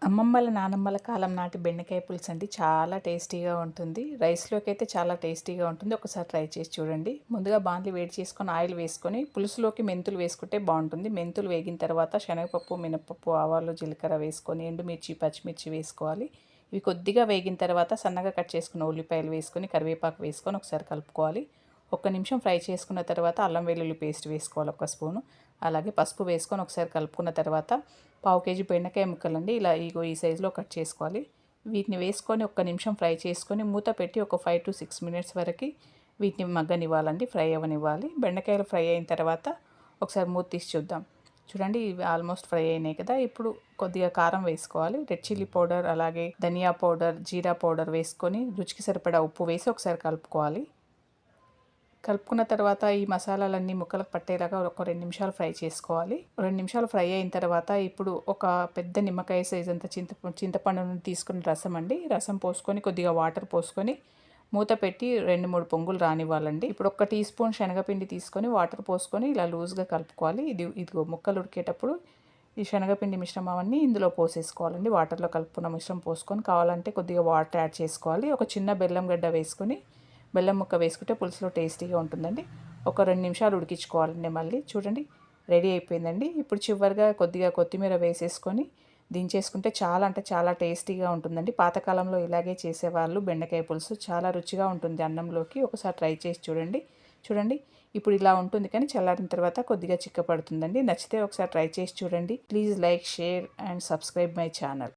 అమ్మమ్మల నానమ్మల కాలం నాటి బెండకాయ పులుసు అండి చాలా టేస్టీగా ఉంటుంది. రైస్లోకి అయితే చాలా టేస్టీగా ఉంటుంది. ఒకసారి ట్రై చేసి చూడండి. ముందుగా బాండ్లీ వేడి చేసుకొని ఆయిల్ వేసుకొని పులుసులోకి మెంతులు వేసుకుంటే బాగుంటుంది. మెంతులు వేగిన తర్వాత శనగపప్పు, మినపప్పు, ఆవాలు, జీలకర్ర వేసుకొని ఎండుమిర్చి, పచ్చిమిర్చి వేసుకోవాలి. ఇవి కొద్దిగా వేగిన తర్వాత సన్నగా కట్ చేసుకున్న ఉల్లిపాయలు వేసుకొని కరివేపాకు వేసుకొని ఒకసారి కలుపుకోవాలి. ఒక్క నిమిషం ఫ్రై చేసుకున్న తర్వాత అల్లం వెల్లుల్లి పేస్ట్ వేసుకోవాలి ఒక స్పూను. అలాగే పసుపు వేసుకొని ఒకసారి కలుపుకున్న తర్వాత పావు కేజీ బెండకాయ ముక్కలండి ఇలా ఈ సైజులో కట్ చేసుకోవాలి. వీటిని వేసుకొని ఒక్క నిమిషం ఫ్రై చేసుకొని మూత పెట్టి ఒక 5 to 6 మినిట్స్ వరకు వీటిని మగ్గనివ్వాలండి, ఫ్రై అవ్వనివ్వాలి. బెండకాయలు ఫ్రై అయిన తర్వాత ఒకసారి మూత తీసి చూద్దాం. చూడండి ఇవి ఆల్మోస్ట్ ఫ్రై అయినాయి కదా. ఇప్పుడు కొద్దిగా కారం వేసుకోవాలి. రెడ్ చిల్లీ పౌడర్, అలాగే ధనియా పౌడర్, జీరా పౌడర్ వేసుకొని రుచికి సరిపడా ఉప్పు వేసి ఒకసారి కలుపుకోవాలి. కలుపుకున్న తర్వాత ఈ మసాలాలన్నీ ముక్కలకు పట్టేలాగా ఒక 2 నిమిషాలు ఫ్రై చేసుకోవాలి. 2 నిమిషాలు ఫ్రై అయిన తర్వాత ఇప్పుడు ఒక పెద్ద నిమ్మకాయ సైజ్ అంత చింతపండును తీసుకుని రసం పోసుకొని కొద్దిగా వాటర్ పోసుకొని మూత పెట్టి 2-3 పొంగులు రానివ్వాలండి. ఇప్పుడు ఒక టీ స్పూన్ శనగపిండి తీసుకొని వాటర్ పోసుకొని ఇలా లూజ్గా కలుపుకోవాలి. ఇదిగో ముక్కలు ఉడికేటప్పుడు ఈ శనగపిండి మిశ్రమాన్ని ఇందులో పోసేసుకోవాలండి. వాటర్లో కలుపుకున్న మిశ్రమం పోసుకొని కావాలంటే కొద్దిగా వాటర్ యాడ్ చేసుకోవాలి. ఒక చిన్న బెల్లం గడ్డ వేసుకొని బెల్లం ముక్క వేసుకుంటే పులుసులో టేస్టీగా ఉంటుందండి. ఒక 2 నిమిషాలు ఉడికించుకోవాలండి. మళ్ళీ చూడండి రెడీ అయిపోయిందండి. ఇప్పుడు చివరిగా కొద్దిగా కొత్తిమీర వేసేసుకొని దించేసుకుంటే చాలా అంటే చాలా టేస్టీగా ఉంటుందండి. పాతకాలంలో ఇలాగే చేసేవాళ్ళు. బెండకాయ పులుసు చాలా రుచిగా ఉంటుంది అన్నంలోకి. ఒకసారి ట్రై చేసి చూడండి ఇప్పుడు ఇలా ఉంటుంది, కానీ చల్లారిన తర్వాత కొద్దిగా చిక్కపడుతుందండి. నచ్చితే ఒకసారి ట్రై చేసి చూడండి. Please like, share and subscribe my channel.